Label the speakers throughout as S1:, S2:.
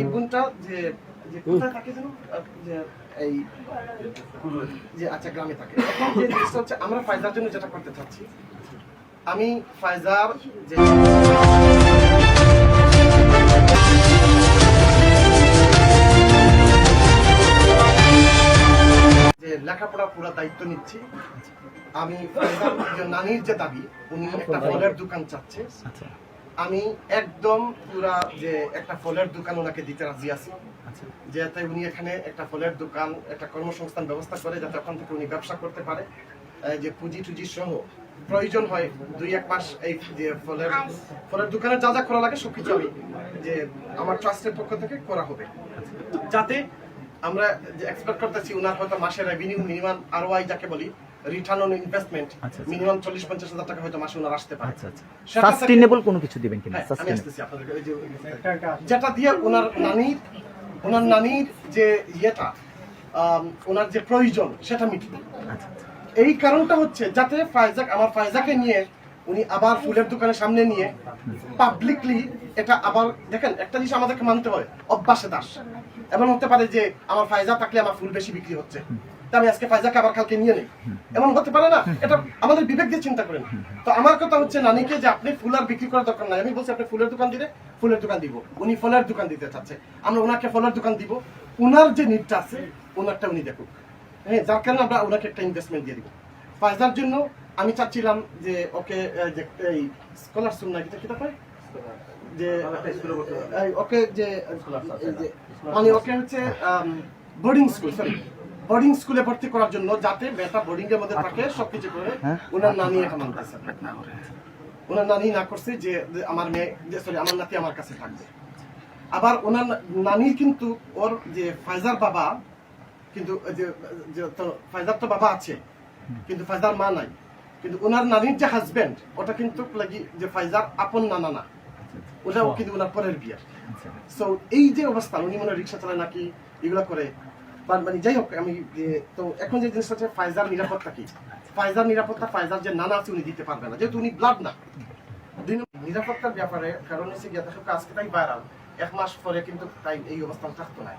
S1: এই বোনটা যে যে কোথায় থাকে যেন যে এই যে আচ্ছা গ্রামে থাকে। এখন যে জিনিসটা হচ্ছে আমরা ফায়দার জন্য যেটা করতে চাচ্ছি, আমি ফায়জার যে লেখাপড়া পুরো দায়িত্ব নিচ্ছি। আমি ফায়জার যে নানির যে দাবি, উনি একটা ফলের দোকান চাচ্ছে, আমি একদম পুরা যে একটা ফলের দোকান ওনাকে দিতে রাজি আছি, যাতে উনি এখানে একটা ফলের দোকান, একটা কর্মসংস্থান ব্যবস্থা করে, যাতে ওখান থেকে উনি ব্যবসা করতে পারে। যে পুঁজি টুজি সহ প্রয়োজন হয় 2-1 মাস এই যে ফলের দোকানে যা যা করা লাগে সবকিছু আমি যে আমার ট্রাস্টের পক্ষ থেকে করা হবে, যাতে আমরা যে এক্সপেক্ট করতেছি উনার হয়তো মাসের রেভিনিউ মিনিমাম ROI যাকে বলি, রিটার্ন অন ইনভেস্টমেন্ট, মিনিমাম 40-50 হাজার টাকা হয়তো মাসে ওনার আসতে পারে।
S2: সাস্টেইনেবল কোনো কিছু দিবেন কিনা?
S1: আমি আসতেছি আপনাদের যেটা দিয়ে ওনার নানির যে ইয়েটা ওনার যে প্রয়োজন সেটা মিটবে। এই কারণটা হচ্ছে যাতে আমার ফায়জাকে নিয়ে উনি আবার ফুলের দোকানের সামনে নিয়ে পাবলিকলি এটা আবার দেখেন, একটা জিনিস আমাদেরকে মানতে হয়, অভ্যাসে দাস। এমন হতে পারে যে আমার ফায়জা থাকলে আমার ফুল বেশি বিক্রি হচ্ছে, আমি আজকে ফায়জাকে আবার কালকে নিয়ে নেই, এমন হতে পারে না। এটা আমাদের বিবেক দিয়ে চিন্তা করেন। তো আমার কথা হচ্ছে নানিকে যে আপনি ফুল আর বিক্রি করার দরকার নাই, আমি বলছি আপনি ফুলের দোকান দিলে ফুলের দোকান দিব। উনি ফলের দোকান দিতে চাচ্ছে, আমরা ওনাকে ফলের দোকান দিব। উনার যে নিডটা আছে ওনারটা উনি দেখুক, হ্যাঁ, যার কারণে আমরা ওনাকে একটা ইনভেস্টমেন্ট দিয়ে দিব। ফায়জার জন্য আমি চাচ্ছিলাম যে ওকে যে এই স্কলারশিপ না কিটা পায় যে ওকে যে মানে ওকে হচ্ছে বোর্ডিং স্কুলে ভর্তি করার জন্য, যাতে বেটা বোর্ডিং এর মধ্যে থাকে সবকিছু করে। ওনার নানি এটা মানতেছে, ওনার নানি না করছে যে আমার মেয়ে আমার নাতি আমার কাছে থাকবে। আবার ওনার নানির কিন্তু ওর যে ফায়জার বাবা কিন্তু ফায়জার তো বাবা আছে কিন্তু ফায়জার মা নাই, কিন্তু ওনার নানির যে হাজবেন্ড ওটা কিন্তু লাগি যে ফায়জার আপন নানা না, ওটাও কিন্তু ওনার পরের বিয়ে। সো এই যে অবস্থা, উনি মনে রিক্সা চালায় নাকি এগুলো করে, মানে যাই হোক। আমি তো এখন যে জিনিসটা হচ্ছে ফায়জার নিরাপত্তা কি, ফায়জার নিরাপত্তা ফায়জার যে নানা আছে উনি দিতে পারবে না, যেহেতু উনি ব্লাড না। নিরাপত্তার ব্যাপারে কারণ হচ্ছে গিয়ে আজকে তাই ভাইরাল, 1 মাস পরে কিন্তু তাই এই অবস্থান থাকতো না।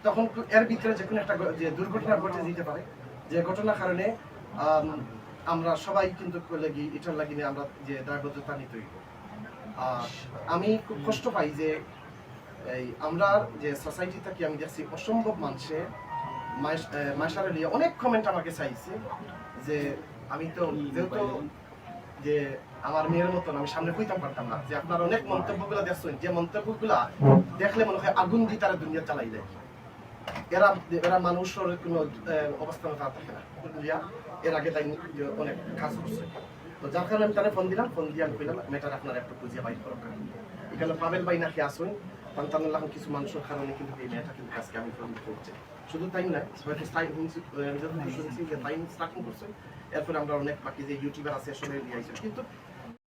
S1: তখন এর ভিতরে যে কোনো একটা যে দুর্ঘটনা ঘটে দিতে পারে, যে ঘটনার কারণে আমরা সবাই কিন্তু এটার লাগিয়ে আমরা যে দায়বদ্ধতা নিতে হইব। আমি খুব কষ্ট পাই যে এই আমরা যে সোসাইটি থাকি, আমি দেখছি অসম্ভব মানুষে মাইশারে নিয়ে অনেক কমেন্ট আমাকে চাইছে যে আমি তো যেহেতু যে আমার মেয়ের মতন আমি সামনে কইতাম পারতাম না, যে আপনার অনেক মন্তব্যগুলো দেখছেন, যে মন্তব্যগুলা দেখলে মনে হয় আগুন দিয়ে তারা দুনিয়া চালাই দেয়। এরা মানুষের কোনো অবস্থানে থাকে না, এর আগে তাই অনেক কাজ করছে। তো যার কারণে আমি তারা ফোন দিয়ে আমি কইলাম মেয়েটার আপনার একটু খুঁজিয়ে বাইর করো। এখানে পাবেল ভাই নাকি আসুন সন্তানুল্লাহ কিছু মানুষের কারণে কিন্তু এই মেয়েটা কিন্তু আজকে আমি ফোন করছে। শুধু তাই নয়, টাইম স্টার্টিং করছে, এরপরে আমরা অনেক বাকি যে ইউটিউবার আছে আসলে নিয়ে আইছে, কিন্তু